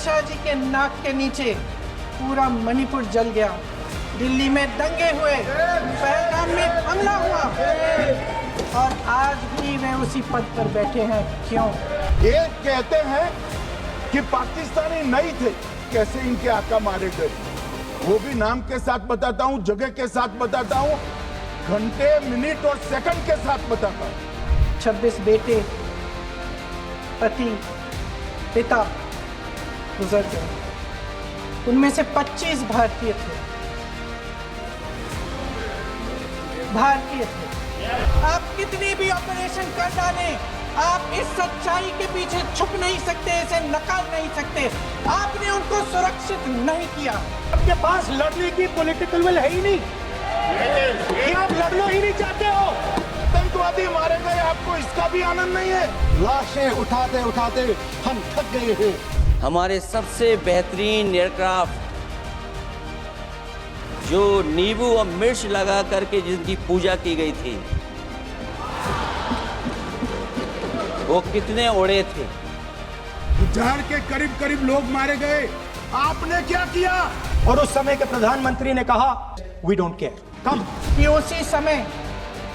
शाह जी के नाक के नीचे पूरा मणिपुर जल गया, दिल्ली में दंगे हुए, पहलगाम में हमला हुआ और आज भी वे उसी पद पर बैठे हैं। क्यों? ये कहते हैं कि पाकिस्तानी नहीं थे, कैसे इनके आका मारे गए, वो भी नाम के साथ बताता हूँ, जगह के साथ बताता हूँ, घंटे, मिनट और सेकंड के साथ बताता हूँ। 26 बेटे, पति, पिता गुजर गए, उनमें से 25 भारतीय थे। आप कितनी भी ऑपरेशन कर डालें, आप इस सच्चाई के पीछे छुप नहीं सकते, इसे नकार नहीं सकते। आपने उनको सुरक्षित नहीं किया। आपके पास लड़ने की पॉलिटिकल विल है ही नहीं, कि आप लड़ना ही नहीं चाहते हो। आतंकवादी मारे गए, आपको इसका भी आनंद नहीं है। लाशें उठाते उठाते हम थक गए हैं। हमारे सबसे बेहतरीन एयरक्राफ्ट जो नींबू और मिर्च लगा करके जिनकी पूजा की गई थी, वो कितने उड़े थे। हजार के करीब करीब लोग मारे गए, आपने क्या किया? और उस समय के प्रधानमंत्री ने कहा वी डोंट केयर। कम कि उसी समय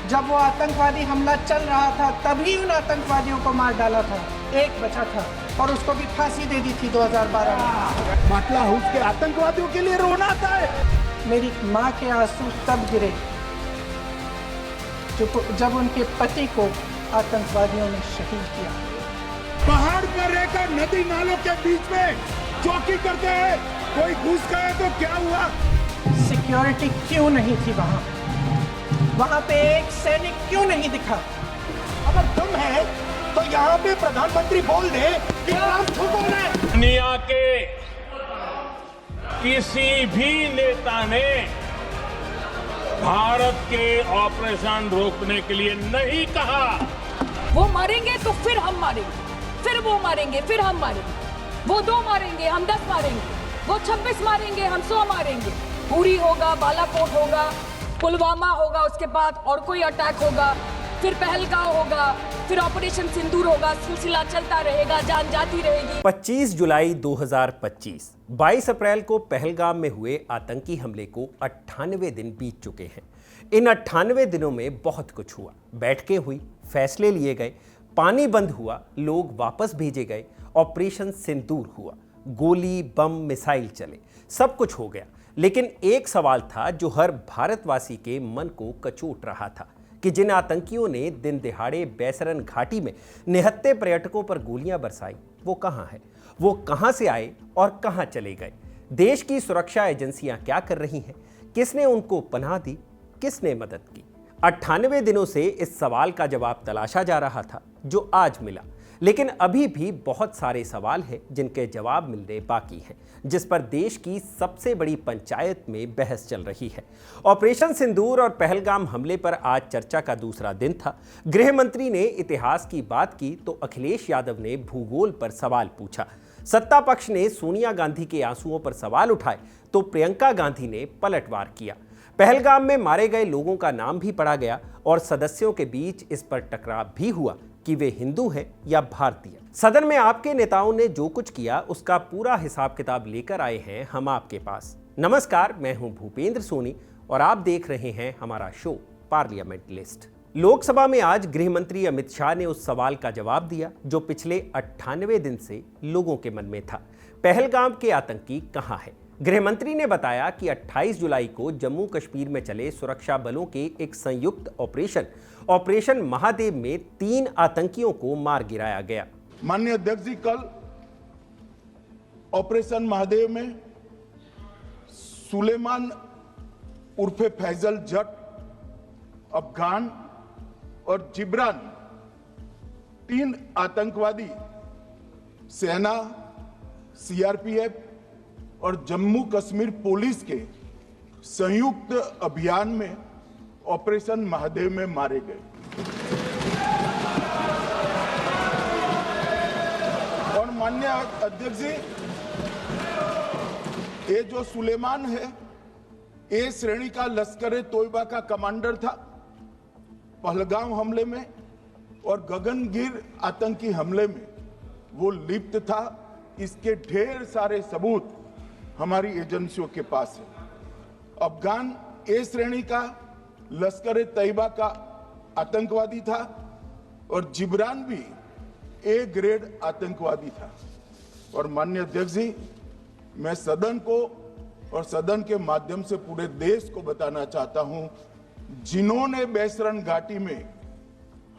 जब वो आतंकवादी हमला चल रहा था, तभी उन आतंकवादियों को मार डाला था। एक बचा था और उसको भी फांसी दे दी थी 2012 में। बाटला हाउस के आतंकवादियों के लिए रोना आता है। मेरी माँ के आंसू तब गिरे जब उनके पति को आतंकवादियों ने शहीद किया। पहाड़ पर रहकर नदी नालों के बीच में चौकी करते हैं, कोई घुस गया तो क्या हुआ? सिक्योरिटी क्यों नहीं थी वहाँ? वहाँ पे एक सैनिक क्यों नहीं दिखा? अगर तुम है तो यहाँ पे प्रधानमंत्री बोल दे कि आप हुकुम है। दुनिया के किसी भी नेता ने भारत के ऑपरेशन रोकने के लिए नहीं कहा। वो मारेंगे तो फिर हम मारेंगे, फिर वो मारेंगे, फिर हम मारेंगे। वो 2 मारेंगे, हम 10 मारेंगे। वो 26 मारेंगे, हम 100 मारेंगे। पूरी होगा, बालाकोट होगा, पुलवामा होगा, उसके बाद और कोई अटैक होगा, फिर पहलगाम होगा, फिर ऑपरेशन सिंदूर होगा। सिलसिला चलता रहेगा, जान जाती रहेगी। 25 जुलाई 2025, 22 अप्रैल को पहलगाम में हुए आतंकी हमले को 98 दिन बीत चुके हैं। इन 98 दिनों में बहुत कुछ हुआ। बैठकें हुई, फैसले लिए गए, पानी बंद हुआ, लोग वापस भेजे गए, ऑपरेशन सिंदूर हुआ, गोली, बम, मिसाइल चले, सब कुछ हो गया। लेकिन एक सवाल था जो हर भारतवासी के मन को कचोट रहा था कि जिन आतंकियों ने दिन दिहाड़े बैसरन घाटी में निहत्थे पर्यटकों पर गोलियां बरसाई, वो कहां है? वो कहां से आए और कहां चले गए? देश की सुरक्षा एजेंसियां क्या कर रही हैं? किसने उनको पनाह दी? किसने मदद की? 98 दिनों से इस सवाल का जवाब तलाशा जा रहा था, जो आज मिला। लेकिन अभी भी बहुत सारे सवाल हैं जिनके जवाब मिलने बाकी हैं, जिस पर देश की सबसे बड़ी पंचायत में बहस चल रही है। ऑपरेशन सिंदूर और पहलगाम हमले पर आज चर्चा का दूसरा दिन था। गृह मंत्री ने इतिहास की बात की तो अखिलेश यादव ने भूगोल पर सवाल पूछा। सत्ता पक्ष ने सोनिया गांधी के आंसुओं पर सवाल उठाए तो प्रियंका गांधी ने पलटवार किया। पहलगाम में मारे गए लोगों का नाम भी पढ़ा गया और सदस्यों के बीच इस पर टकराव भी हुआ कि वे हिंदू हैं या भारतीय। सदन में आपके नेताओं ने जो कुछ किया उसका पूरा हिसाब किताब लेकर आए हैं हम आपके पास। नमस्कार, मैं हूं भूपेंद्र सोनी और आप देख रहे हैं हमारा शो पार्लियामेंट लिस्ट। लोकसभा में आज गृह मंत्री अमित शाह ने उस सवाल का जवाब दिया जो पिछले 98 दिन से लोगों के मन में था। पहलगाम के आतंकी कहां है? गृह मंत्री ने बताया कि 28 जुलाई को जम्मू कश्मीर में चले सुरक्षा बलों के एक संयुक्त ऑपरेशन महादेव में 3 आतंकियों को मार गिराया गया। माननीय अध्यक्ष जी, कल ऑपरेशन महादेव में सुलेमान उर्फे फैजल जट, अफगान और जिब्रान 3 आतंकवादी सेना, सीआरपीएफ और जम्मू कश्मीर पुलिस के संयुक्त अभियान में ऑपरेशन महादेव में मारे गए। और माननीय अध्यक्ष जी, ये जो सुलेमान है, ए श्रेणी का लश्कर तोयबा का कमांडर था। पहलगाम हमले में और गगनगिर आतंकी हमले में वो लिप्त था। इसके ढेर सारे सबूत हमारी एजेंसियों के पास है। अफगान ए श्रेणी का लश्कर ए तैयबा का आतंकवादी था और जिब्रान भी ए ग्रेड आतंकवादी था। और माननीय अध्यक्ष जी, मैं सदन को और सदन के माध्यम से पूरे देश को बताना चाहता हूं, जिन्होंने बेसरन घाटी में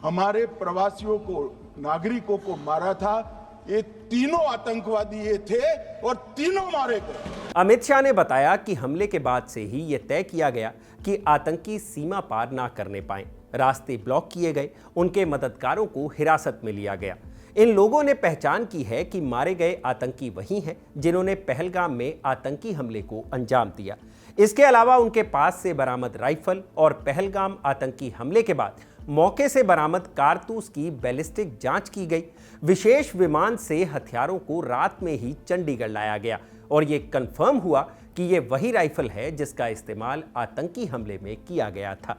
हमारे प्रवासियों को, नागरिकों को मारा था, ये तीनों आतंकवादी ये थे और तीनों मारे गए। अमित शाह ने बताया कि हमले के बाद से ही यह तय किया गया कि आतंकी सीमा पार ना करने पाएं। रास्ते ब्लॉक किए गए, उनके मददगारों को हिरासत में लिया गया। इन लोगों ने पहचान की है कि मारे गए आतंकी वही हैं जिन्होंने पहलगाम में आतंकी हमले को अंजाम दिया। इसके अलावा उनके पास से बरामद राइफल और पहलगाम आतंकी हमले के बाद मौके से बरामद कारतूस की बैलिस्टिक जांच की गई। विशेष विमान से हथियारों को रात में ही चंडीगढ़ लाया गया और ये कंफर्म हुआ कि ये वही राइफल है जिसका इस्तेमाल आतंकी हमले में किया गया था।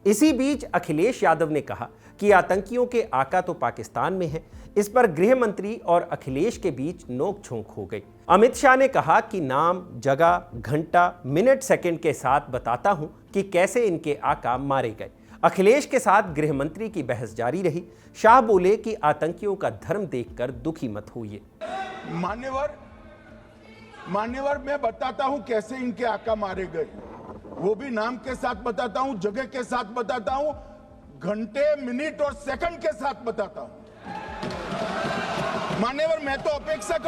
इसी बीच अखिलेश यादव ने कहा कि आतंकियों के आका तो पाकिस्तान में है। इस पर गृह मंत्री और अखिलेश के बीच नोक-झोंक हो गई। अमित शाह ने कहा कि नाम, जगह, घंटा, मिनट, सेकंड के साथ बताता हूं कि कैसे इनके आका मारे गए। अखिलेश के साथ गृह मंत्री की बहस जारी रही। शाह बोले कि आतंकियों का धर्म देखकर दुखी मत होइए। मान्यवर, मैं बताता हूं कैसे इनके आका मारे गए, वो भी नाम के साथ बताता हूं, जगह के साथ बताता हूं, घंटे, मिनट और सेकंड के साथ बताता हूं। मान्यवर, मैं तो अपेक्षा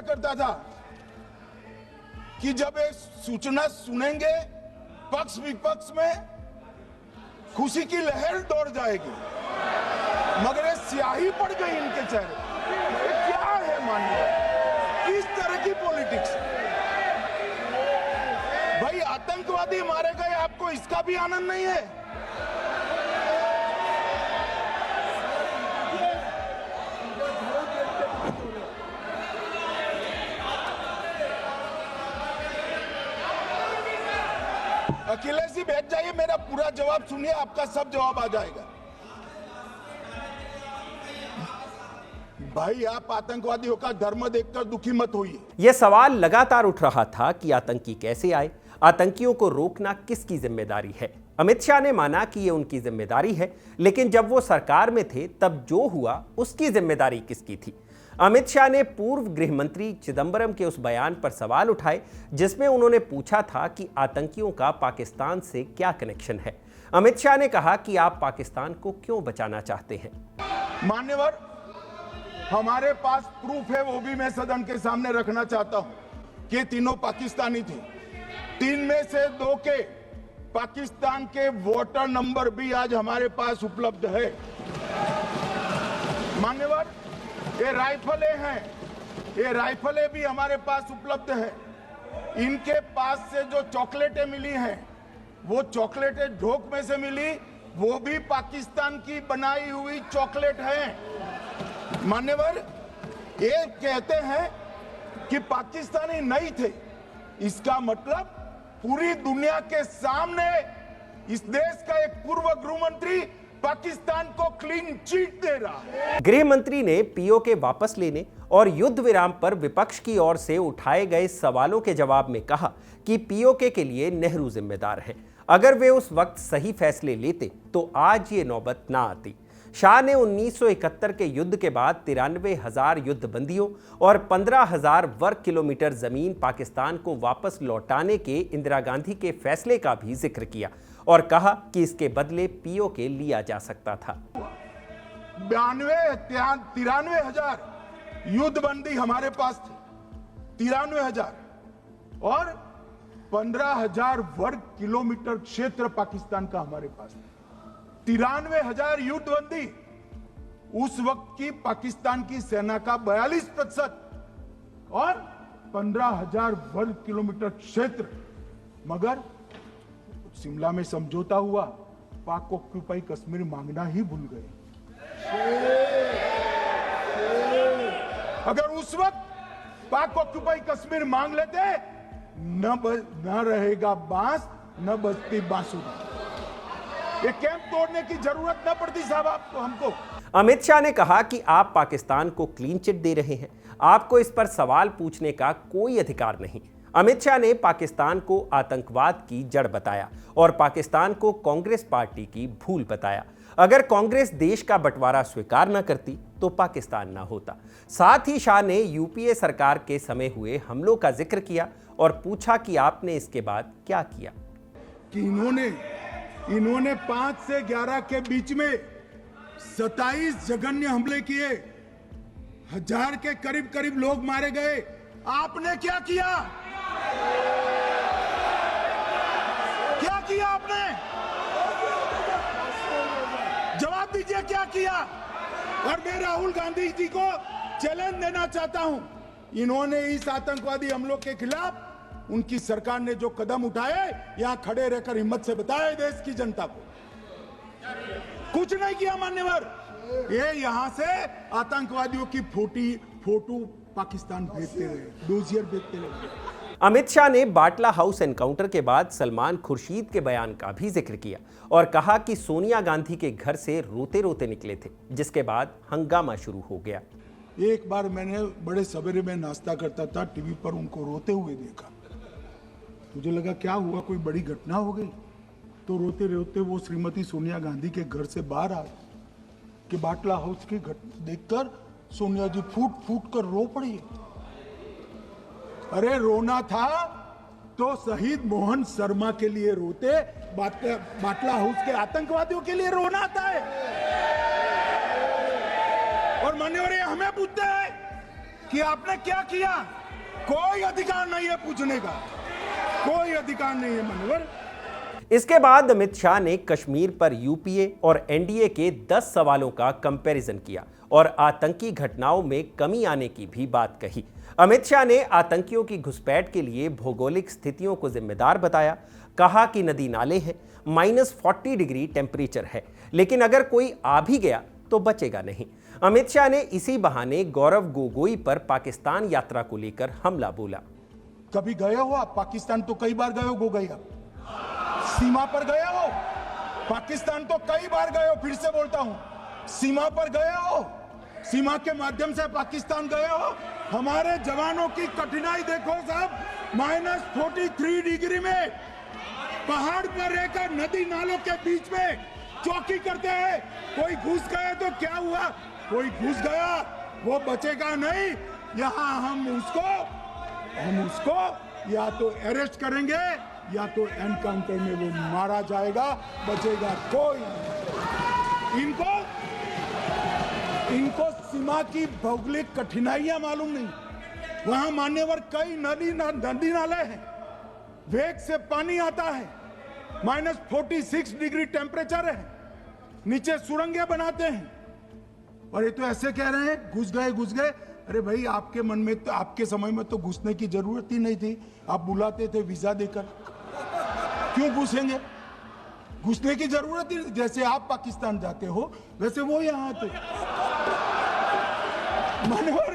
करता था कि जब एक सूचना सुनेंगे पक्ष विपक्ष में खुशी की लहर दौड़ जाएगी, मगर ये स्याही पड़ गई इनके चेहरे। ये क्या है मान्यवर, किस तरह की पॉलिटिक्स? भाई आतंकवादी मारे गए, आपको इसका भी आनंद नहीं है? अखिलेश जी बैठ जाइए, मेरा पूरा जवाब सुनिए, आपका सब जवाब आ जाएगा। भाई आप आतंकवादियों का धर्म देखकर दुखी मत होइए। यह सवाल लगातार उठ रहा था कि आतंकी कैसे आए, आतंकियों को रोकना किसकी जिम्मेदारी है। अमित शाह ने माना कि यह उनकी जिम्मेदारी है, लेकिन जब वो सरकार में थे तब जो हुआ उसकी जिम्मेदारी किसकी थी। अमित शाह ने पूर्व गृह मंत्री चिदंबरम के उस बयान पर सवाल उठाए जिसमें उन्होंने पूछा था कि आतंकियों का पाकिस्तान से क्या कनेक्शन है। अमित शाह ने कहा कि आप पाकिस्तान को क्यों बचाना चाहते हैं। मान्यवर, हमारे पास प्रूफ है, वो भी मैं सदन के सामने रखना चाहता हूं कि तीनों पाकिस्तानी थे। 3 में से 2 के पाकिस्तान के वोटर नंबर भी आज हमारे पास उपलब्ध है। मान्यवर, ये राइफलें भी हमारे पास उपलब्ध है। इनके पास से जो चॉकलेटें मिली हैं, वो चॉकलेटें ढोक में से मिली, वो भी पाकिस्तान की बनाई हुई चॉकलेट है। मान्यवर, ये कहते हैं कि पाकिस्तानी नहीं थे, इसका मतलब पूरी दुनिया के सामने इस देश का एक पूर्व गृह मंत्री पाकिस्तान को क्लीन चिट दे रहा है। गृह मंत्री ने पीओके वापस लेने और युद्ध विराम पर विपक्ष की ओर से उठाए गए सवालों के जवाब में कहा कि पीओके के लिए नेहरू जिम्मेदार हैं। अगर वे उस वक्त सही फैसले लेते तो आज ये नौबत ना आती। शाह ने 1971 के युद्ध के बाद 93,000 युद्धबंदियों और 15,000 वर्ग किलोमीटर जमीन पाकिस्तान को वापस लौटाने के इंदिरा गांधी के फैसले का भी जिक्र किया और कहा कि इसके बदले पीओके लिया जा सकता था। 93,000 युद्धबंदी हमारे पास थी, 93,000, और 15,000 वर्ग किलोमीटर क्षेत्र पाकिस्तान का हमारे पास था। 93,000 युद्धबंदी उस वक्त की पाकिस्तान की सेना का 42% और 15,000 वर्ग किलोमीटर क्षेत्र। मगर शिमला में समझौता हुआ, पाक ऑक्यूपाई कश्मीर मांगना ही भूल गए। अगर उस वक्त पाक ऑक्यूपाई कश्मीर मांग लेते, न रहेगा बांस, न बजती बांसुरी। ये कैंप तोड़ने की जरूरत न पड़ती साहब आपको, हमको। अमित शाह ने कहा कि आप पाकिस्तान को क्लीन चिट दे रहे हैं, आपको इस पर सवाल पूछने का कोई अधिकार नहीं। अमित शाह ने पाकिस्तान को आतंकवाद की जड़ बताया और पाकिस्तान को कांग्रेस पार्टी की भूल बताया। अगर कांग्रेस देश का बंटवारा स्वीकार न करती तो पाकिस्तान न होता। साथ ही शाह ने यूपीए सरकार के समय हुए हमलों का जिक्र किया और पूछा कि आपने इसके बाद क्या किया। कि इन्होंने 5 से 11 के बीच में 27 जघन्य हमले किए, 1000 के करीब लोग मारे गए। आपने क्या किया? क्या किया आपने? जवाब दीजिए, क्या किया? और मैं राहुल गांधी जी को चैलेंज देना चाहता हूं, इन्होंने इस आतंकवादी हमलों के खिलाफ उनकी सरकार ने जो कदम उठाए, यहां खड़े रहकर हिम्मत से बताए देश की जनता को। कुछ नहीं किया मान्यवर। ये यहां से आतंकवादियों की फोटो पाकिस्तान भेजते रहे, डोजियर भेजते रहे। अमित शाह ने बाटला हाउस एनकाउंटर के बाद सलमान खुर्शीद के बयान का भी जिक्र किया और कहा कि सोनिया गांधी के घर से रोते रोते निकले थे, जिसके बाद हंगामा शुरू हो गया। एक बार मैंने बड़े सवेरे में नाश्ता करता था, टीवी पर उनको रोते हुए देखा। मुझे लगा क्या हुआ, कोई बड़ी घटना हो गई। तो रोते रोते वो श्रीमती सोनिया गांधी के घर से बाहर आए कि बाटला हाउस की घटना देखकर सोनिया जी फूट फूट कर रो पड़ी। अरे रोना था तो शहीद मोहन शर्मा के लिए रोते, बाटला हाउस के आतंकवादियों के लिए रोना आता है। और मान्यवर हमें पूछते हैं कि आपने क्या किया? कोई अधिकार नहीं है पूछने का, कोई अधिकार नहीं है मान्यवर। इसके बाद अमित शाह ने कश्मीर पर यूपीए और एनडीए के 10 सवालों का कंपैरिजन किया और आतंकी घटनाओं में कमी आने की भी बात कही। अमित शाह ने आतंकियों की घुसपैठ के लिए भौगोलिक स्थितियों को जिम्मेदार बताया। कहा कि नदी नाले हैं, -40 डिग्री टेम्परेचर है, लेकिन अगर कोई आ भी गया तो बचेगा नहीं। अमित शाह ने इसी बहाने गौरव गोगोई पर पाकिस्तान यात्रा को लेकर हमला बोला। कभी गए हो आप पाकिस्तान? तो कई बार गए हो गोगोई, सीमा पर गए हो? पाकिस्तान तो कई बार गए हो, फिर से बोलता हूं, सीमा पर गए हो? सीमा के माध्यम से पाकिस्तान गए हो? हमारे जवानों की कठिनाई देखो साहब, -43 डिग्री में पहाड़ पर रहकर नदी नालों के बीच में चौकी करते हैं। कोई घुस गए तो क्या हुआ? कोई घुस गया वो बचेगा नहीं। यहां हम उसको या तो अरेस्ट करेंगे या तो एनकाउंटर में वो मारा जाएगा, बचेगा कोई नहीं। इनको सीमा की भौगोलिक कठिनाइयां मालूम नहीं। वहां मान्यवर कई नदी नाले हैं, वेग से पानी आता है, -46 डिग्री टेम्परेचर है, नीचे सुरंगें बनाते हैं। और ये तो ऐसे कह रहे हैं घुस गए। अरे भाई, आपके मन में तो, आपके समय में तो घुसने की जरूरत ही नहीं थी। आप बुलाते थे वीजा देकर, क्यों घुसेंगे? घुसने की जरूरत ही, जैसे आप पाकिस्तान जाते हो वैसे वो यहाँ आते।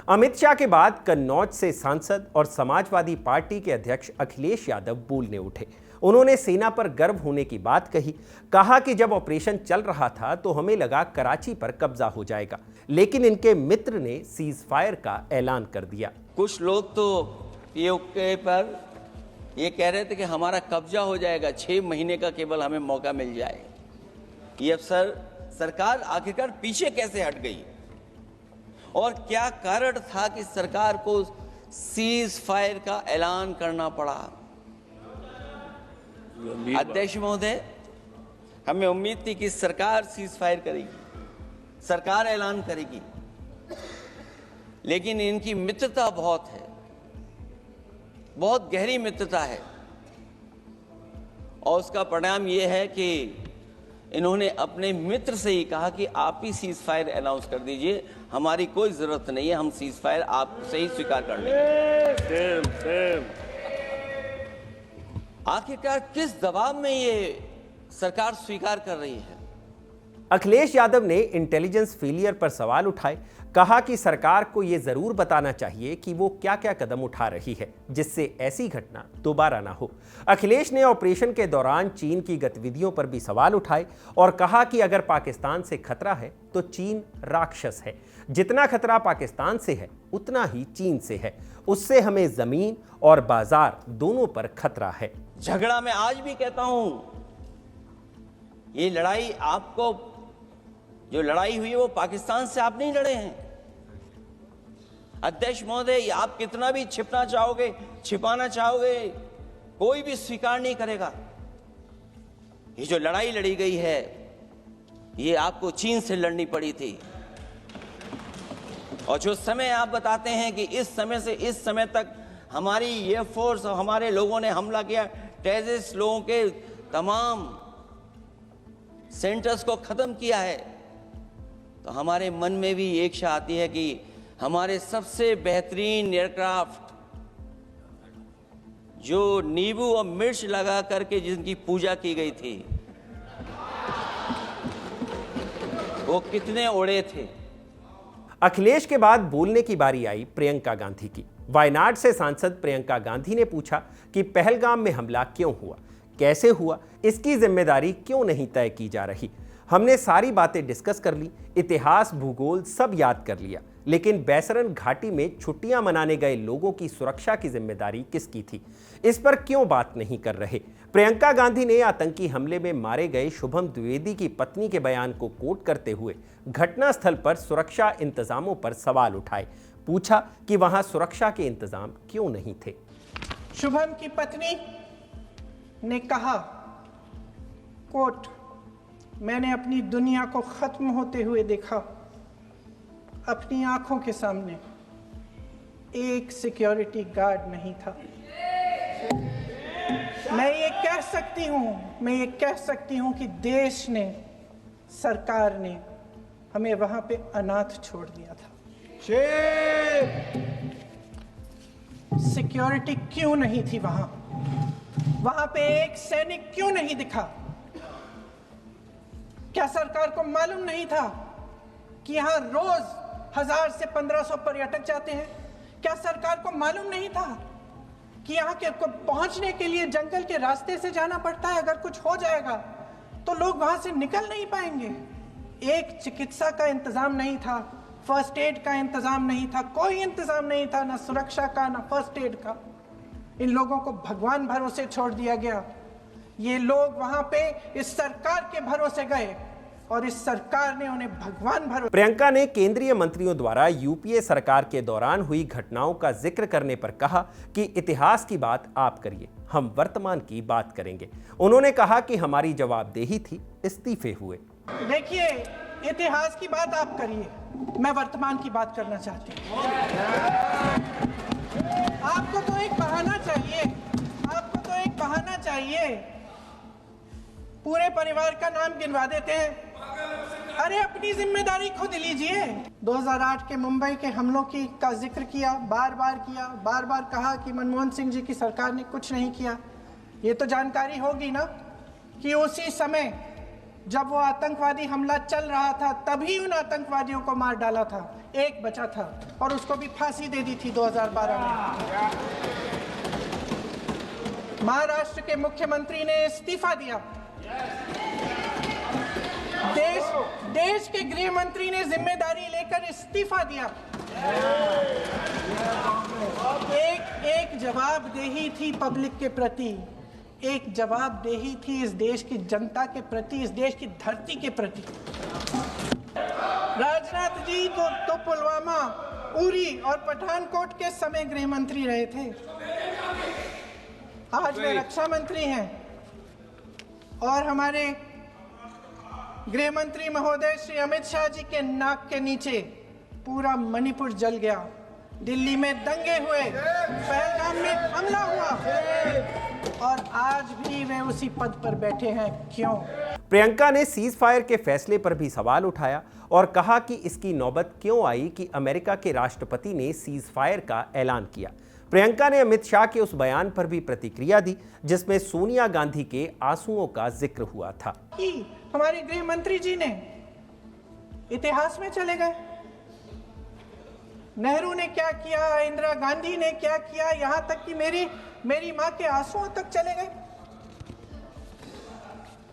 अमित शाह के बाद कन्नौज से सांसद और समाजवादी पार्टी के अध्यक्ष अखिलेश यादव बोलने उठे। उन्होंने सेना पर गर्व होने की बात कही। कहा कि जब ऑपरेशन चल रहा था तो हमें लगा कराची पर कब्जा हो जाएगा, लेकिन इनके मित्र ने सीज फायर का ऐलान कर दिया। कुछ लोग तो पीओके पर ये कह रहे थे कि हमारा कब्जा हो जाएगा, 6 महीने का केवल हमें मौका मिल जाए। ये अफसर सरकार आखिरकार पीछे कैसे हट गई और क्या कारण था कि सरकार को सीज फायर का ऐलान करना पड़ा? अध्यक्ष महोदय, हमें उम्मीद थी कि सरकार सीज फायर करेगी, सरकार ऐलान करेगी, लेकिन इनकी मित्रता बहुत है, बहुत गहरी मित्रता है। और उसका परिणाम यह है कि इन्होंने अपने मित्र से ही कहा कि आप ही सीज फायर अनाउंस कर दीजिए, हमारी कोई जरूरत नहीं है, हम सीज फायर आपसे ही स्वीकार कर लेंगे। आखिरकार किस दबाव में ये सरकार स्वीकार कर रही है? अखिलेश यादव ने इंटेलिजेंस फेलियर पर सवाल उठाए। कहा कि सरकार को यह जरूर बताना चाहिए कि वो क्या क्या कदम उठा रही है जिससे ऐसी घटना दोबारा ना हो। अखिलेश ने ऑपरेशन के दौरान चीन की गतिविधियों पर भी सवाल उठाए और कहा कि अगर पाकिस्तान से खतरा है तो चीन राक्षस है। जितना खतरा पाकिस्तान से है उतना ही चीन से है। उससे हमें जमीन और बाजार दोनों पर खतरा है। झगड़ा मैं आज भी कहता हूं, ये लड़ाई आपको, जो लड़ाई हुई है वो पाकिस्तान से आप नहीं लड़े हैं। अध्यक्ष महोदय, आप कितना भी छिपना चाहोगे, छिपाना चाहोगे, कोई भी स्वीकार नहीं करेगा। ये जो लड़ाई लड़ी गई है ये आपको चीन से लड़नी पड़ी थी। और जो समय आप बताते हैं कि इस समय से इस समय तक हमारी एयरफोर्स और हमारे लोगों ने हमला किया, टेररिस्ट लोगों के तमाम सेंटर्स को खत्म किया है, तो हमारे मन में भी एक इच्छा आती है कि हमारे सबसे बेहतरीन एयरक्राफ्ट जो नींबू और मिर्च लगा करके जिनकी पूजा की गई थी वो कितने उड़े थे। अखिलेश के बाद बोलने की बारी आई प्रियंका गांधी की। वायनाड से सांसद प्रियंका गांधी ने पूछा कि पहलगाम में हमला क्यों हुआ, कैसे हुआ, इसकी जिम्मेदारी क्यों नहीं तय की जा रही। हमने सारी बातें डिस्कस कर ली, इतिहास भूगोल सब याद कर लिया, लेकिन बैसरन घाटी में छुट्टियां मनाने गए लोगों की सुरक्षा की जिम्मेदारी किसकी थी, इस पर क्यों बात नहीं कर रहे। प्रियंका गांधी ने आतंकी हमले में मारे गए शुभम द्विवेदी की पत्नी के बयान को कोट करते हुए घटनास्थल पर सुरक्षा इंतजामों पर सवाल उठाए। पूछा कि वहां सुरक्षा के इंतजाम क्यों नहीं थे। शुभम की पत्नी ने कहा, कोट, मैंने अपनी दुनिया को खत्म होते हुए देखा। अपनी आंखों के सामने एक सिक्योरिटी गार्ड नहीं था। मैं ये कह सकती हूं कि देश ने, सरकार ने हमें वहां पे अनाथ छोड़ दिया था। सिक्योरिटी क्यों नहीं थी वहां पे एक सैनिक क्यों नहीं दिखा? क्या सरकार को मालूम नहीं था कि यहां रोज 1000 से 1500 पर्यटक जाते हैं? क्या सरकार को मालूम नहीं था कि यहाँ के को पहुंचने के लिए जंगल के रास्ते से जाना पड़ता है? अगर कुछ हो जाएगा तो लोग वहां से निकल नहीं पाएंगे। एक चिकित्सा का इंतजाम नहीं था, फर्स्ट एड का इंतजाम नहीं था, कोई इंतजाम नहीं था, ना सुरक्षा का ना फर्स्ट एड का। इन लोगों को भगवान भरोसे छोड़ दिया गया। ये लोग वहां पे इस सरकार के भरोसे गए और इस सरकार ने उन्हें भगवान भरोसे। प्रियंका ने केंद्रीय मंत्रियों द्वारा यूपीए सरकार के दौरान हुई घटनाओं का जिक्र करने पर कहा कि इतिहास की बात आप करिए, हम वर्तमान की बात करेंगे। उन्होंने कहा कि हमारी जवाबदेही थी, इस्तीफे हुए। देखिए, इतिहास की बात आप करिए, मैं वर्तमान की बात करना चाहती हूँ। आपको तो एक बहाना चाहिए, पूरे परिवार का नाम गिनवा देते हैं। अरे अपनी जिम्मेदारी खुद लीजिए। 2008 के मुंबई के हमलों का जिक्र किया, बार बार कहा कि मनमोहन सिंह जी की सरकार ने कुछ नहीं किया। ये तो जानकारी होगी ना कि उसी समय जब वो आतंकवादी हमला चल रहा था तभी उन आतंकवादियों को मार डाला था, एक बचा था और उसको भी फांसी दे दी थी 2012 में। महाराष्ट्र के मुख्यमंत्री ने इस्तीफा दिया। देश के गृह मंत्री ने जिम्मेदारी लेकर इस्तीफा दिया। एक जवाबदेही थी पब्लिक के प्रति, एक जवाबदेही थी इस देश की जनता के प्रति, इस देश की धरती के प्रति। राजनाथ जी तो पुलवामा, उरी और पठानकोट के समय गृह मंत्री रहे थे। आज वे रक्षा मंत्री हैं और हमारे गृह मंत्री महोदय श्री अमित शाह जी के नाक के नीचे पूरा मणिपुर जल गया। दिल्ली में दंगे हुए, पहलगाम में हमला हुआ और आज भी वे उसी पद पर बैठे हैं। क्यों? प्रियंका ने सीज फायर के फैसले पर भी सवाल उठाया और कहा कि इसकी नौबत क्यों आई कि अमेरिका के राष्ट्रपति ने सीज फायर का ऐलान किया। प्रियंका ने अमित शाह के उस बयान पर भी प्रतिक्रिया दी जिसमें सोनिया गांधी के आंसुओं का जिक्र हुआ था। हमारे गृह मंत्री जी ने इतिहास में चले गए नेहरू ने क्या किया, इंदिरा गांधी ने क्या किया, यहां तक कि मेरी मां के आंसुओं तक चले गए,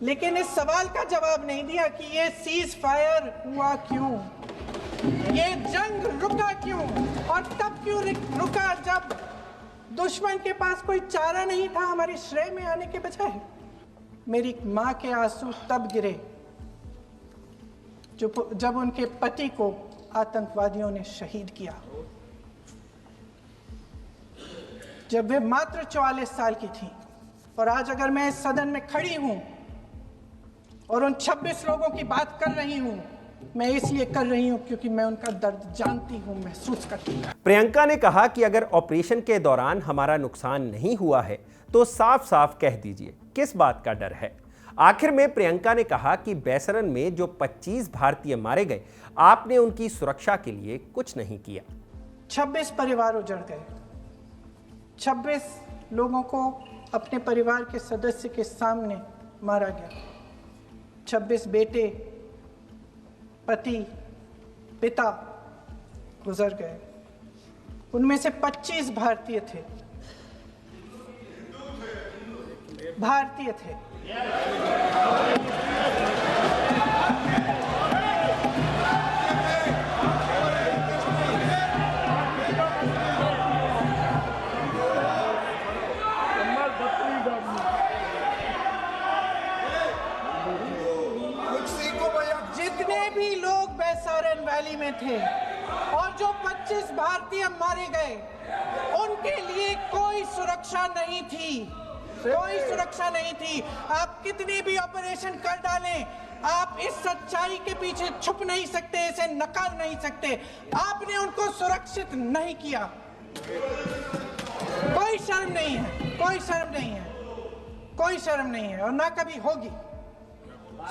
लेकिन इस सवाल का जवाब नहीं दिया कि ये सीज फायर हुआ क्यों, ये जंग रुका क्यों, और तब क्यों रुका जब दुश्मन के पास कोई चारा नहीं था हमारी श्रेय में आने के बजाय। मेरी मां के आंसू तब गिरे जब उनके पति को आतंकवादियों ने शहीद किया, जब वे मात्र 44 साल की थी। और आज अगर मैं इस सदन में खड़ी हूं और उन 26 लोगों की बात कर रही हूं, मैं इसलिए कर रही हूं क्योंकि मैं उनका दर्द जानती हूं, महसूस करती हूं। प्रियंका ने कहा कि अगर ऑपरेशन के दौरान हमारा नुकसान नहीं हुआ है तो साफ साफ कह दीजिए, किस बात का डर है। आखिर में प्रियंका ने कहा कि बैसरन में जो 25 भारतीय मारे गए, आपने उनकी सुरक्षा के लिए कुछ नहीं किया। 26 परिवार उजड़ गए, 26 लोगों को अपने परिवार के सदस्य के सामने मारा गया, 26 बेटे, पति, पिता गुजर गए, उनमें से 25 भारतीय थे। जितने भी लोग बैसारन वैली में थे और जो 25 भारतीय मारे गए, उनके लिए कोई सुरक्षा नहीं थी, कोई सुरक्षा नहीं थी। आप कितने भी ऑपरेशन कर डालें, आप इस सच्चाई के पीछे छुप नहीं सकते, इसे नकार नहीं सकते। आपने उनको सुरक्षित नहीं किया। कोई शर्म नहीं है, कोई शर्म नहीं है, कोई शर्म नहीं है, और ना कभी होगी।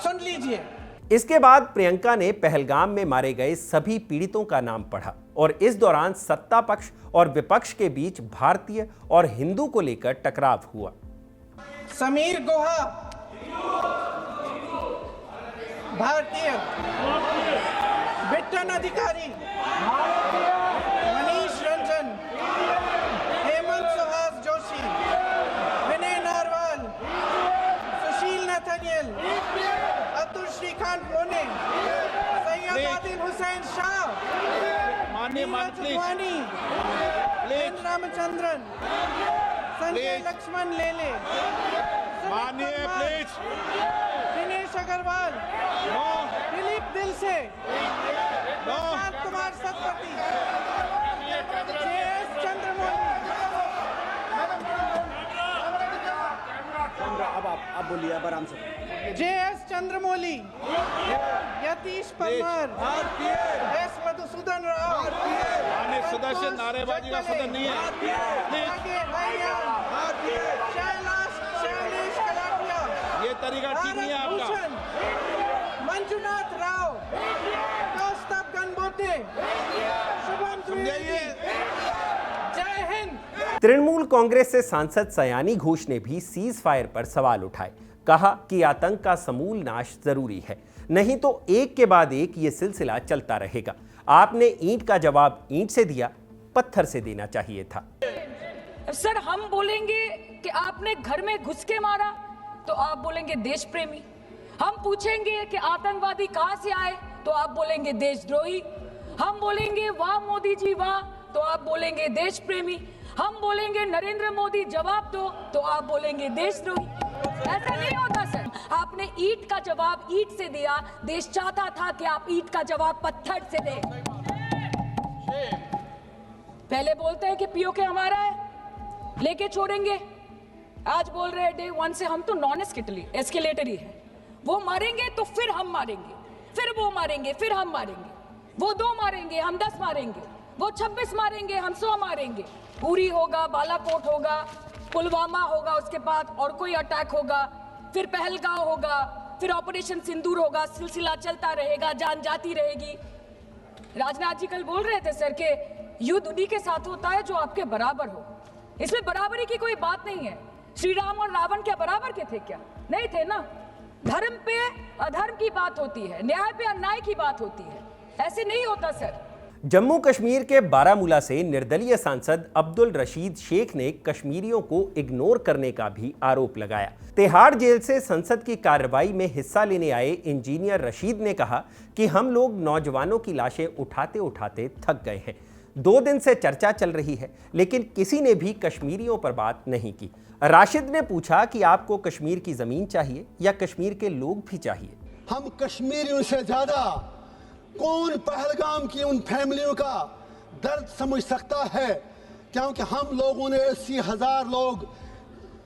सुन लीजिए। इसके बाद प्रियंका ने पहलगाम में मारे गए सभी पीड़ितों का नाम पढ़ा और इस दौरान सत्ता पक्ष और विपक्ष के बीच भारतीय और हिंदू को लेकर टकराव हुआ। समीर गुहा भारतीय, बिट्टन अधिकारी, मनीष रंजन, हेमंत सुहास जोशी, विनय नारवाल, सुशील नथनियल, अतुल श्रीकांत मोने, सैयद आदिल हुसैन शाह, नीरज वानी, एन रामचंद्रन, संजय लक्ष्मण लेले, मानिए प्लीज, दिनेश अग्रवाल, दिलीप दिल से, प्रशांत कुमार सतपति, JS चंद्रमौली। आप बोलिए, अब आराम से। JS चंद्रमौली, यतीश परमार, S मधुसूदन राव, सदस्य नारेबाजी का सदन नहीं है। शैलेश कलाटिया, ये तरीका ठीक नहीं है आपका। मंजुनाथ राव, कौस्तभ गनबोटे, शुभम द्विवेदी। जय हिंद। तृणमूल कांग्रेस से सांसद सयानी घोष ने भी सीज फायर पर सवाल उठाए। कहा कि आतंक का समूल नाश जरूरी है, नहीं तो एक के बाद एक ये सिलसिला चलता रहेगा। आपने ईंट का जवाब ईंट से दिया, पत्थर से देना चाहिए था। सर, हम बोलेंगे कि आपने घर में घुस के मारा तो आप बोलेंगे देश प्रेमी। हम पूछेंगे कि आतंकवादी कहां से आए तो आप बोलेंगे देशद्रोही। हम बोलेंगे वाह मोदी जी वाह तो आप बोलेंगे देश प्रेमी। हम बोलेंगे नरेंद्र मोदी जवाब दो तो आप बोलेंगे देशद्रोही। ऐसा नहीं होता सर। आपने ईंट का जवाब ईंट से दिया, देश चाहता था कि आप ईंट का जवाब पत्थर से दें। पहले बोलते हैं कि पीओके हमारा है, लेके छोड़ेंगे। आज बोल रहे हैं डे 1 से हम तो नॉन एस्केलेटरी है। वो मारेंगे तो फिर हम मारेंगे, फिर वो मारेंगे, फिर हम मारेंगे। वो 2 मारेंगे, हम 10 मारेंगे। वो 26 मारेंगे, हम 100 मारेंगे। उरी होगा, बालाकोट होगा, पुलवामा होगा, उसके बाद और कोई अटैक होगा, फिर पहलगांव होगा, फिर ऑपरेशन सिंदूर होगा। सिलसिला चलता रहेगा, जान जाती रहेगी। राजनाथ जी कल बोल रहे थे सर के युद्ध उन्हीं के साथ होता है जो आपके बराबर हो। इसमें बराबरी की कोई बात नहीं है। श्री राम और रावण क्या बराबर के थे क्या? नहीं थे ना। धर्म पे अधर्म की बात होती है, न्याय पे अन्याय की बात होती है। ऐसे नहीं होता सर। जम्मू कश्मीर के बारामूला से निर्दलीय सांसद अब्दुल रशीद शेख ने कश्मीरियों को इग्नोर करने का भी आरोप लगाया। तिहाड़ जेल से संसद की कार्रवाई में हिस्सा लेने आए इंजीनियर रशीद ने कहा कि हम लोग नौजवानों की लाशें उठाते उठाते थक गए हैं। 2 दिन से चर्चा चल रही है, लेकिन किसी ने भी कश्मीरियों पर बात नहीं की। राशिद ने पूछा कि आपको कश्मीर की जमीन चाहिए या कश्मीर के लोग भी चाहिए। हम कश्मीरियों से ज्यादा कौन पहलगाम की उन फैमिलियों का दर्द समझ सकता है, क्योंकि हम लोगों ने 80,000 लोग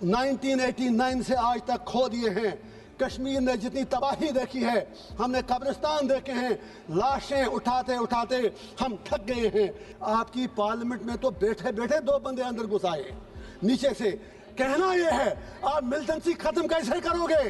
1989 से आज तक खो दिए हैं। कश्मीर ने जितनी तबाही देखी है, हमने कब्रिस्तान देखे हैं, लाशें उठाते उठाते हम थक गए हैं। आपकी पार्लियामेंट में तो बैठे बैठे 2 बंदे अंदर घुस आए नीचे से। कहना यह है, आप मिलिटेंसी खत्म कैसे करोगे,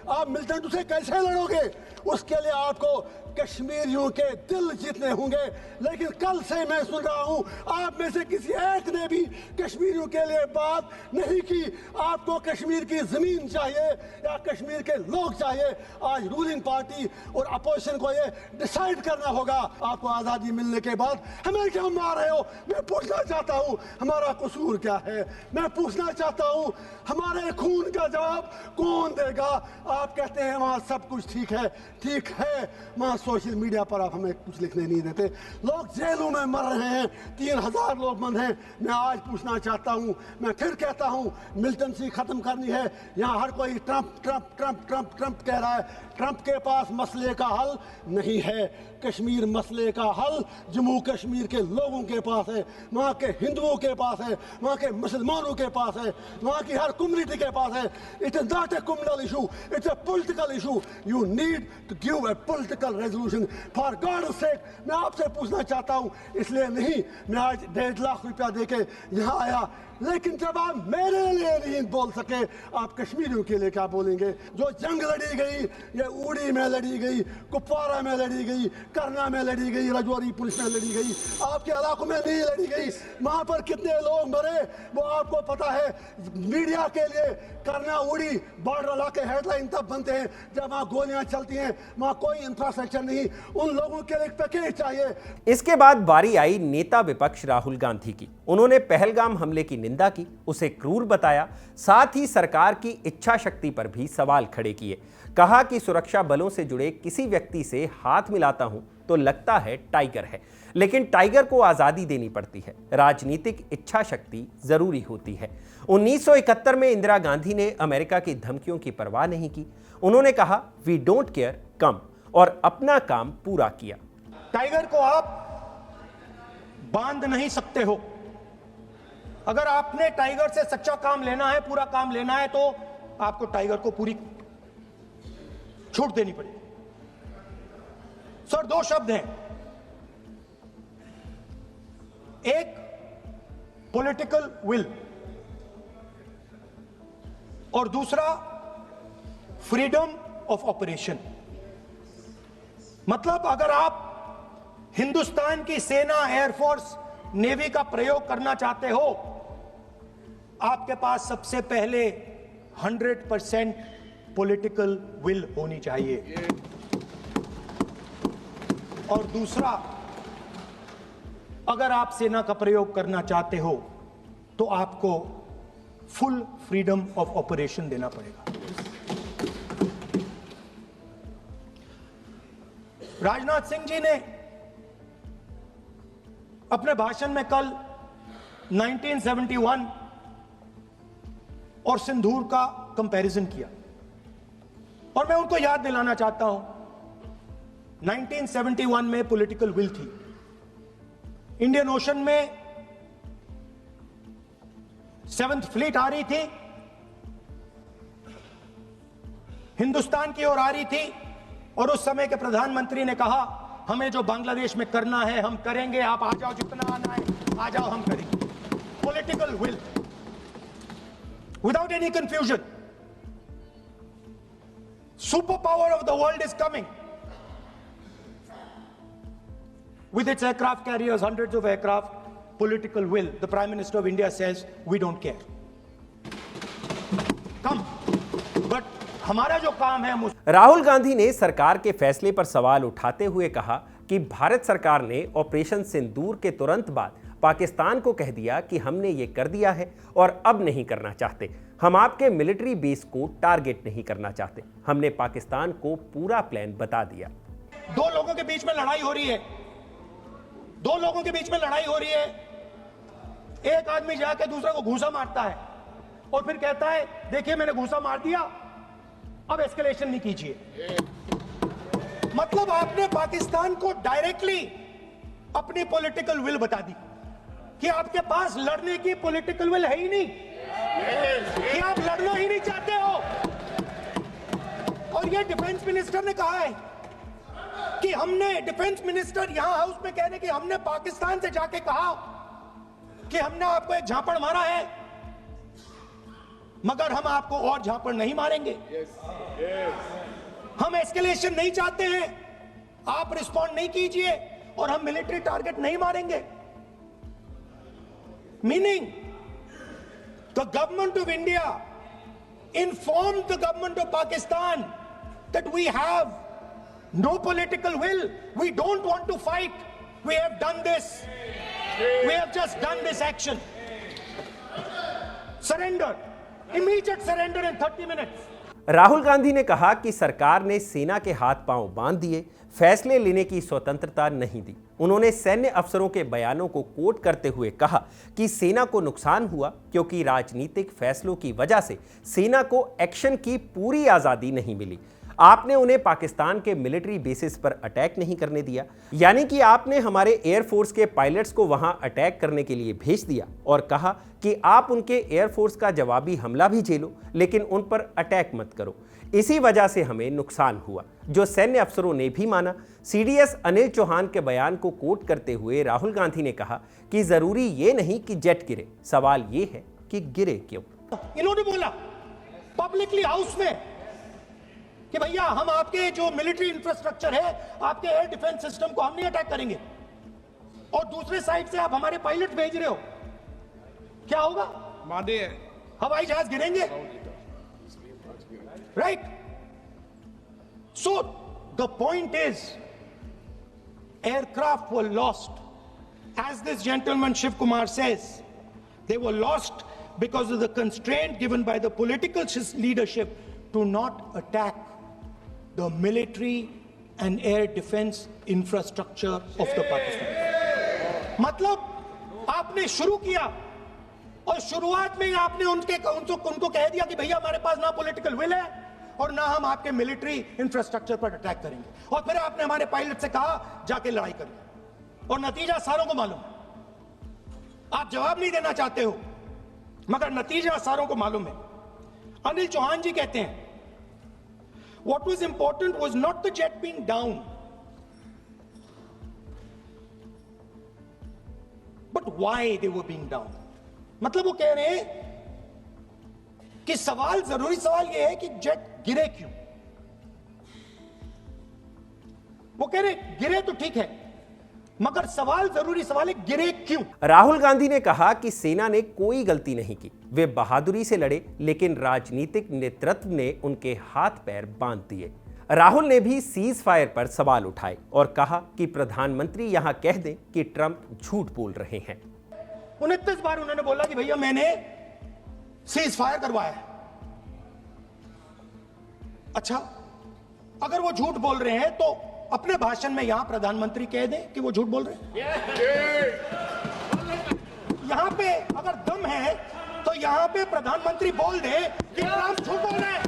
आप मिलिटेंट से कैसे लड़ोगे? उसके लिए आपको कश्मीरियों के दिल जीतने होंगे। लेकिन कल से मैं सुन रहा हूं, आप में से किसी एक ने भी कश्मीरियों के लिए बात नहीं की। आपको कश्मीर की जमीन चाहिए या कश्मीर के लोग चाहिए? आज रूलिंग पार्टी और अपोजिशन को ये डिसाइड करना होगा। आपको आजादी मिलने के बाद हमें क्यों मार रहे हो? मैं पूछना चाहता हूं, हमारा कसूर क्या है? मैं पूछना चाहता हूं, हमारे खून का जवाब कौन देगा? आप कहते हैं वहां सब कुछ ठीक है, ठीक है। वहां सोशल मीडिया पर आप हमें कुछ लिखने नहीं देते। लोग जेलों में मर रहे हैं, 3,000 लोग बंद हैं। मैं आज पूछना चाहता हूं, मैं फिर कहता हूं, मिलिटेंसी खत्म करनी है। यहां हर कोई Trump Trump Trump Trump Trump कह रहा है। ट्रंप के पास मसले का हल नहीं है। कश्मीर मसले का हल जम्मू कश्मीर के लोगों के पास है, वहाँ के हिंदुओं के पास है, वहाँ के मुसलमानों के पास है, वहाँ की हर कम्युनिटी के पास है। It is not a communal issue, it's a political issue. You need to give a political resolution for God sake. मैं आपसे पूछना चाहता हूँ, इसलिए नहीं मैं आज 1.5 लाख रुपया देके यहाँ आया, लेकिन जब आप मेरे लिए नहीं बोल सके, आप कश्मीरियों के लिए क्या बोलेंगे? जो जंग लड़ी गई, ये उड़ी में लड़ी गई, कुपवारा में लड़ी गई, करना में लड़ी गई, रजौरी पुलिस में लड़ी गई, आपके इलाकों में नहीं लड़ी गई। वहां पर कितने लोग मरे वो आपको पता है। मीडिया के लिए करना उड़ी बॉर्डर इलाके हेडलाइन तब बनते हैं जब वहां गोलियां चलती हैं, वहां कोई इंफ्रास्ट्रक्चर नहीं। उन लोगों के लिए पैकेज चाहिए। इसके बाद बारी आई नेता विपक्ष राहुल गांधी की। उन्होंने पहलगाम हमले की निंदा की, उसे क्रूर बताया, साथ ही सरकार की इच्छा शक्ति पर भी सवाल खड़े किए। कहा कि सुरक्षा बलों से जुड़े किसी व्यक्ति से हाथ मिलाता हूं तो लगता है टाइगर है, लेकिन टाइगर को आजादी देनी पड़ती है, राजनीतिक इच्छा शक्ति जरूरी होती है। 1971 में इंदिरा गांधी ने अमेरिका की धमकियों की परवाह नहीं की। उन्होंने कहा वी डोंट केयर कम, और अपना काम पूरा किया। टाइगर को आप बांध नहीं सकते हो। अगर आपने टाइगर से सच्चा काम लेना है, पूरा काम लेना है, तो आपको टाइगर को पूरी छूट देनी पड़ेगी। सर, 2 शब्द हैं, एक पॉलिटिकल विल और दूसरा फ्रीडम ऑफ ऑपरेशन। मतलब अगर आप हिंदुस्तान की सेना, एयरफोर्स, नेवी का प्रयोग करना चाहते हो, आपके पास सबसे पहले 100% पॉलिटिकल विल होनी चाहिए, और दूसरा, अगर आप सेना का प्रयोग करना चाहते हो तो आपको फुल फ्रीडम ऑफ ऑपरेशन देना पड़ेगा। राजनाथ सिंह जी ने अपने भाषण में कल 1971 और सिंदूर का कंपैरिजन किया, और मैं उनको याद दिलाना चाहता हूं, 1971 में पॉलिटिकल विल थी। इंडियन ओशन में 7th फ्लीट आ रही थी, हिंदुस्तान की ओर आ रही थी, और उस समय के प्रधानमंत्री ने कहा हमें जो बांग्लादेश में करना है हम करेंगे, आप आ जाओ, जितना आना है आ जाओ, हम करेंगे। Political will without any confusion. Superpower of the world is coming with its aircraft carriers, hundreds of aircraft. Political will. The Prime Minister of India says we don't care. Come, but हमारा जो काम है। राहुल गांधी ने सरकार के फैसले पर सवाल उठाते हुए कहा कि भारत सरकार ने ऑपरेशन सिंदूर के तुरंत बाद पाकिस्तान को कह दिया कि हमने ये कर दिया है और अब नहीं करना चाहते। हम आपके मिलिट्री बेस को टारगेट नहीं करना चाहते। हमने पाकिस्तान को पूरा प्लान बता दिया। दो लोगों के बीच में लड़ाई हो रही है, दो लोगों के बीच में लड़ाई हो रही है। एक आदमी जाके दूसरे को घूंसा मारता है और फिर कहता है देखिए मैंने घूंसा मार दिया, अब एस्केलेशन नहीं कीजिए। मतलब आपने पाकिस्तान को डायरेक्टली अपनी पॉलिटिकल विल बता दी कि आपके पास लड़ने की पॉलिटिकल विल है ही नहीं, कि आप लड़ना ही नहीं चाहते हो। और ये डिफेंस मिनिस्टर ने कहा है कि हमने, डिफेंस मिनिस्टर यहां हाउस में कह रहे कि हमने पाकिस्तान से जाके कहा कि हमने आपको एक झापड़ मारा है, मगर हम आपको और झापड़ नहीं मारेंगे। हम एस्केलेशन नहीं चाहते हैं, आप रिस्पॉन्ड नहीं कीजिए और हम मिलिट्री टारगेट नहीं मारेंगे। Meaning the government of India informed the government of Pakistan that we have no political will, we don't want to fight, we have done this, we have just done this action. Surrender, immediate surrender in 30 minutes. Rahul Gandhi ने कहा कि सरकार ने सेना के हाथ पांव बांध दिए, फैसले लेने की स्वतंत्रता नहीं दी। उन्होंने सैन्य अफसरों के बयानों को कोट करते हुए कहा कि सेना को नुकसान हुआ क्योंकि राजनीतिक फैसलों की वजह से सेना को एक्शन की पूरी आज़ादी नहीं मिली। आपने उन्हें पाकिस्तान के मिलिट्री बेसिस पर अटैक नहीं करने दिया, यानी कि आपने हमारे एयरफोर्स के पायलट्स को वहां अटैक करने के लिए भेज दिया और कहा कि आप उनके एयरफोर्स का जवाबी हमला भी झेलो लेकिन उन पर अटैक मत करो। इसी वजह से हमें नुकसान हुआ, जो सैन्य अफसरों ने भी माना। सीडीएस अनिल चौहान के बयान को कोट करते हुए राहुल गांधी ने कहा कि जरूरी ये नहीं कि जेट गिरे, सवाल ये है कि गिरे क्यों। इन्होंने बोला पब्लिकली हाउस में कि भैया हम आपके जो मिलिट्री इंफ्रास्ट्रक्चर है, आपके एयर डिफेंस सिस्टम को हम नहीं अटैक करेंगे, और दूसरे साइड से आप हमारे पायलट भेज रहे हो, क्या होगा? हवाई जहाज गिरेंगे, right? So the point is aircraft were lost, as this gentleman Shiv Kumar says, they were lost because of the constraint given by the political leadership to not attack the military and air defense infrastructure of the Pakistan. मतलब आपने शुरू किया और शुरुआत में ही आपने उनको कह दिया कि भैया हमारे पास ना पॉलिटिकल विल है और ना हम आपके मिलिट्री इंफ्रास्ट्रक्चर पर अटैक करेंगे, और फिर आपने हमारे पायलट से कहा जाके लड़ाई करिए, और नतीजा सारों को मालूम है। आप जवाब नहीं देना चाहते हो मगर नतीजा सारों को मालूम है। अनिल चौहान जी कहते हैं what was important was not the jet being down, but why they were being down. मतलब वो कह रहे हैं कि सवाल, जरूरी सवाल ये है कि जेट गिरे क्यों। वो कह रहे गिरे तो ठीक है मगर सवाल, जरूरी सवाल है गिरे क्यों। राहुल गांधी ने कहा कि सेना ने कोई गलती नहीं की, वे बहादुरी से लड़े लेकिन राजनीतिक नेतृत्व ने उनके हाथ पैर बांध दिए। राहुल ने भी सीज फायर पर सवाल उठाए और कहा कि प्रधानमंत्री यहां कह दें कि ट्रंप झूठ बोल रहे हैं। 29 बार उन्होंने बोला कि भैया मैंने सीज फायर करवाया है। अच्छा, अगर वो झूठ बोल रहे हैं तो अपने भाषण में यहां प्रधानमंत्री कह दें कि वो झूठ बोल रहे हैं। यहां पे अगर दम है तो यहां पे प्रधानमंत्री बोल दे कि ट्रंप झूठ बोल रहे हैं।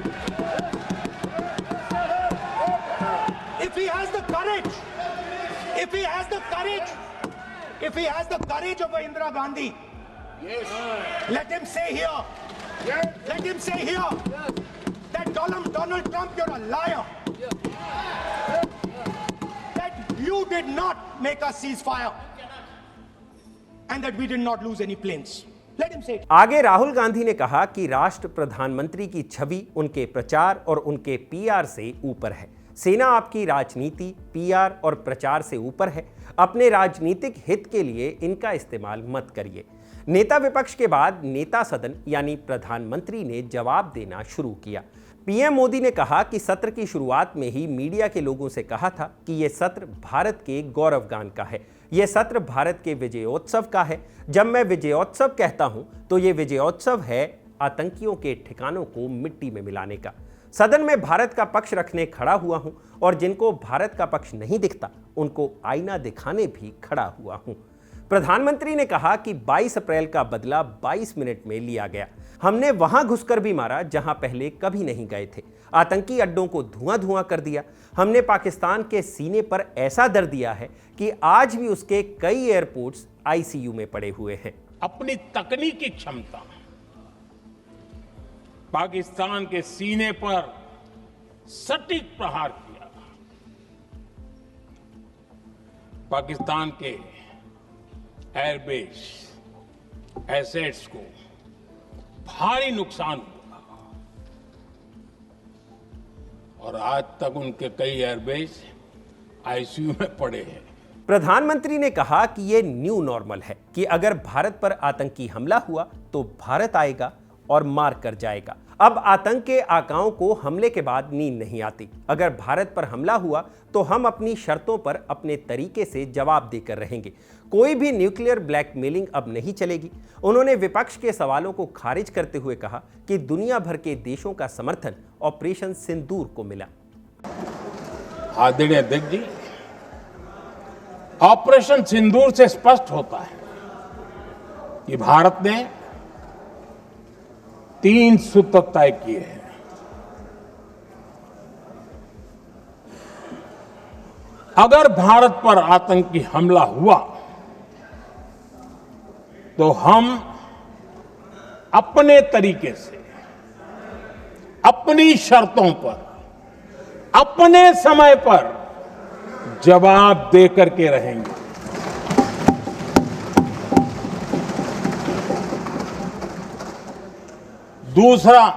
If he has the courage, if he has the courage, if he has the courage of Indira Gandhi, let him say here, let him say here that Donald Trump, you're a liar. You did not make us ceasefire and that we did not lose any planes. Let him say it. आगे राहुल गांधी ने कहा कि राष्ट्र प्रधानमंत्री की छवि उनके प्रचार और उनके पीआर से ऊपर है। सेना आपकी राजनीति, पीआर और प्रचार से ऊपर है। अपने राजनीतिक हित के लिए इनका इस्तेमाल मत करिए। नेता विपक्ष के बाद नेता सदन यानी प्रधानमंत्री ने जवाब देना शुरू किया। पीएम मोदी ने कहा कि सत्र की शुरुआत में ही मीडिया के लोगों से कहा था कि यह सत्र भारत के गौरवगान का है, यह सत्र भारत के विजयोत्सव का है। जब मैं विजयोत्सव कहता हूं तो यह विजयोत्सव है आतंकियों के ठिकानों को मिट्टी में मिलाने का। सदन में भारत का पक्ष रखने खड़ा हुआ हूं और जिनको भारत का पक्ष नहीं दिखता उनको आईना दिखाने भी खड़ा हुआ हूं। प्रधानमंत्री ने कहा कि 22 अप्रैल का बदला 22 मिनट में लिया गया। हमने वहां घुसकर भी मारा जहां पहले कभी नहीं गए थे। आतंकी अड्डों को धुआं धुआं कर दिया। हमने पाकिस्तान के सीने पर ऐसा दर दिया है कि आज भी उसके कई एयरपोर्ट्स आईसीयू में पड़े हुए हैं। अपनी तकनीकी क्षमता पाकिस्तान के सीने पर सटीक प्रहार किया। पाकिस्तान के एयरबेस एसेट्स को भारी नुकसान हुआ और आज तक उनके कई एयरबेस आईसीयू में पड़े हैं। प्रधानमंत्री ने कहा कि यह न्यू नॉर्मल है कि अगर भारत पर आतंकी हमला हुआ तो भारत आएगा और मार कर जाएगा। अब आतंक के आकाओं को हमले के बाद नींद नहीं आती। अगर भारत पर हमला हुआ तो हम अपनी शर्तों पर अपने तरीके से जवाब देकर रहेंगे। कोई भी न्यूक्लियर ब्लैकमेलिंग अब नहीं चलेगी। उन्होंने विपक्ष के सवालों को खारिज करते हुए कहा कि दुनिया भर के देशों का समर्थन ऑपरेशन सिंदूर को मिला। आदरणीय अध्यक्ष जी, ऑपरेशन सिंदूर से स्पष्ट होता है कि भारत ने 3 सूत्र तय किए हैं। अगर भारत पर आतंकी हमला हुआ तो हम अपने तरीके से, अपनी शर्तों पर, अपने समय पर जवाब दे करके रहेंगे। दूसरा,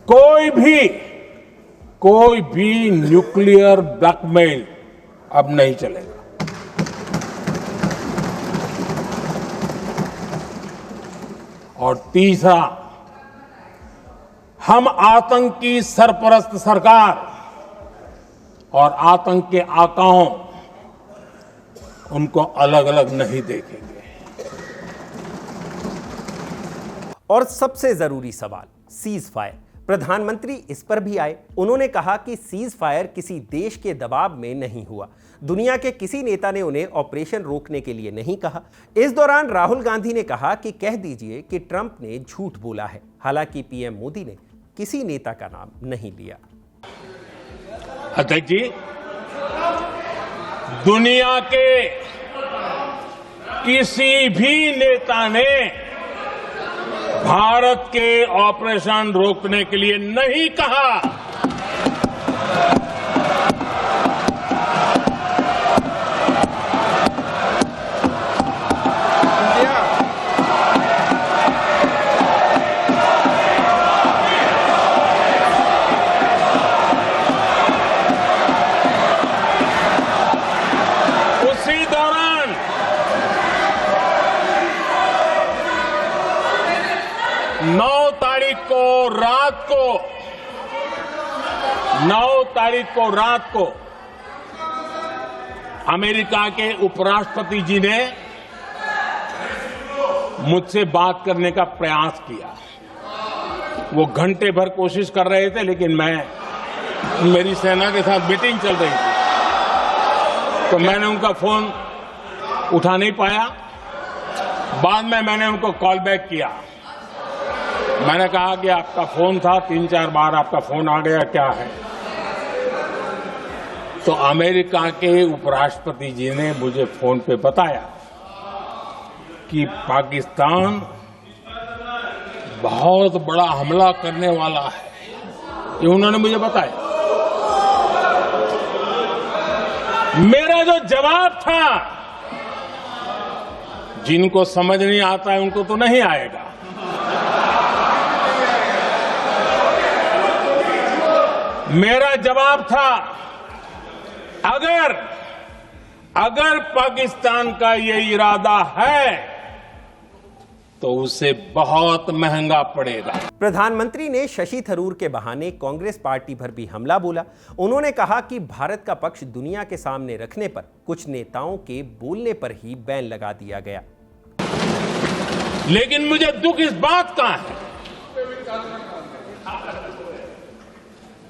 कोई भी न्यूक्लियर ब्लैकमेल अब नहीं चलेगा। और तीसरा, हम आतंकी सरपरस्त सरकार और आतंक के आकाओं उनको अलग अलग नहीं देखेंगे। और सबसे जरूरी सवाल, सीज फायर। प्रधानमंत्री इस पर भी आए। उन्होंने कहा कि सीज फायर किसी देश के दबाव में नहीं हुआ। दुनिया के किसी नेता ने उन्हें ऑपरेशन रोकने के लिए नहीं कहा। इस दौरान राहुल गांधी ने कहा कि कह दीजिए कि ट्रंप ने झूठ बोला है। हालांकि पीएम मोदी ने किसी नेता का नाम नहीं लिया। अध्यक्ष जी, दुनिया के किसी भी नेता ने भारत के ऑपरेशन रोकने के लिए नहीं कहा। उसी दौरान 9 तारीख को रात को अमेरिका के उपराष्ट्रपति जी ने मुझसे बात करने का प्रयास किया। वो घंटे भर कोशिश कर रहे थे, लेकिन मेरी सेना के साथ मीटिंग चल रही थी, तो मैंने उनका फोन उठा नहीं पाया। बाद में मैंने उनको कॉल बैक किया। मैंने कहा कि आपका फोन था, 3-4 बार आपका फोन आ गया, क्या है? तो अमेरिका के उपराष्ट्रपति जी ने मुझे फोन पे बताया कि पाकिस्तान बहुत बड़ा हमला करने वाला है। ये उन्होंने मुझे बताया। मेरा जो जवाब था, जिनको समझ नहीं आता है उनको तो नहीं आएगा। मेरा जवाब था, अगर पाकिस्तान का ये इरादा है तो उसे बहुत महंगा पड़ेगा। प्रधानमंत्री ने शशि थरूर के बहाने कांग्रेस पार्टी पर भी हमला बोला। उन्होंने कहा कि भारत का पक्ष दुनिया के सामने रखने पर कुछ नेताओं के बोलने पर ही बैन लगा दिया गया। लेकिन मुझे दुख इस बात का है,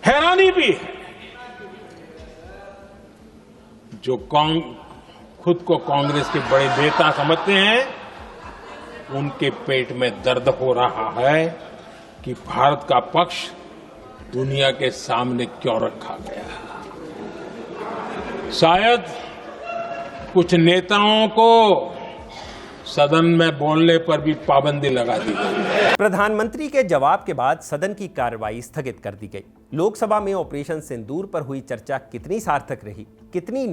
हैरानी भी है, जो खुद को कांग्रेस के बड़े नेता समझते हैं, उनके पेट में दर्द हो रहा है कि भारत का पक्ष दुनिया के सामने क्यों रखा गया। शायद कुछ नेताओं को सदन में बोलने पर भी पाबंदी लगा दी गई। प्रधानमंत्री के जवाब के बाद सदन की कार्रवाई स्थगित कर दी गई। लोकसभा में ऑपरेशन सिंदूर पर हुई चर्चा कितनी सार्थक रही, कितनी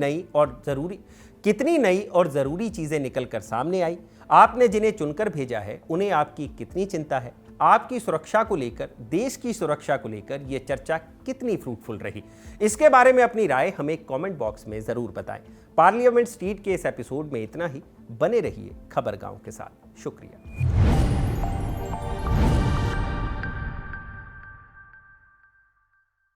नई और जरूरी चीजें निकलकर सामने आई, आपने जिन्हें चुनकर भेजा है उन्हें आपकी कितनी चिंता है, आपकी सुरक्षा को लेकर, देश की सुरक्षा को लेकर यह चर्चा कितनी फ्रूटफुल रही, इसके बारे में अपनी राय हमें कमेंट बॉक्स में जरूर बताएं। पार्लियामेंट स्ट्रीट के इस एपिसोड में इतना ही। बने रहिए खबरगांव के साथ। शुक्रिया।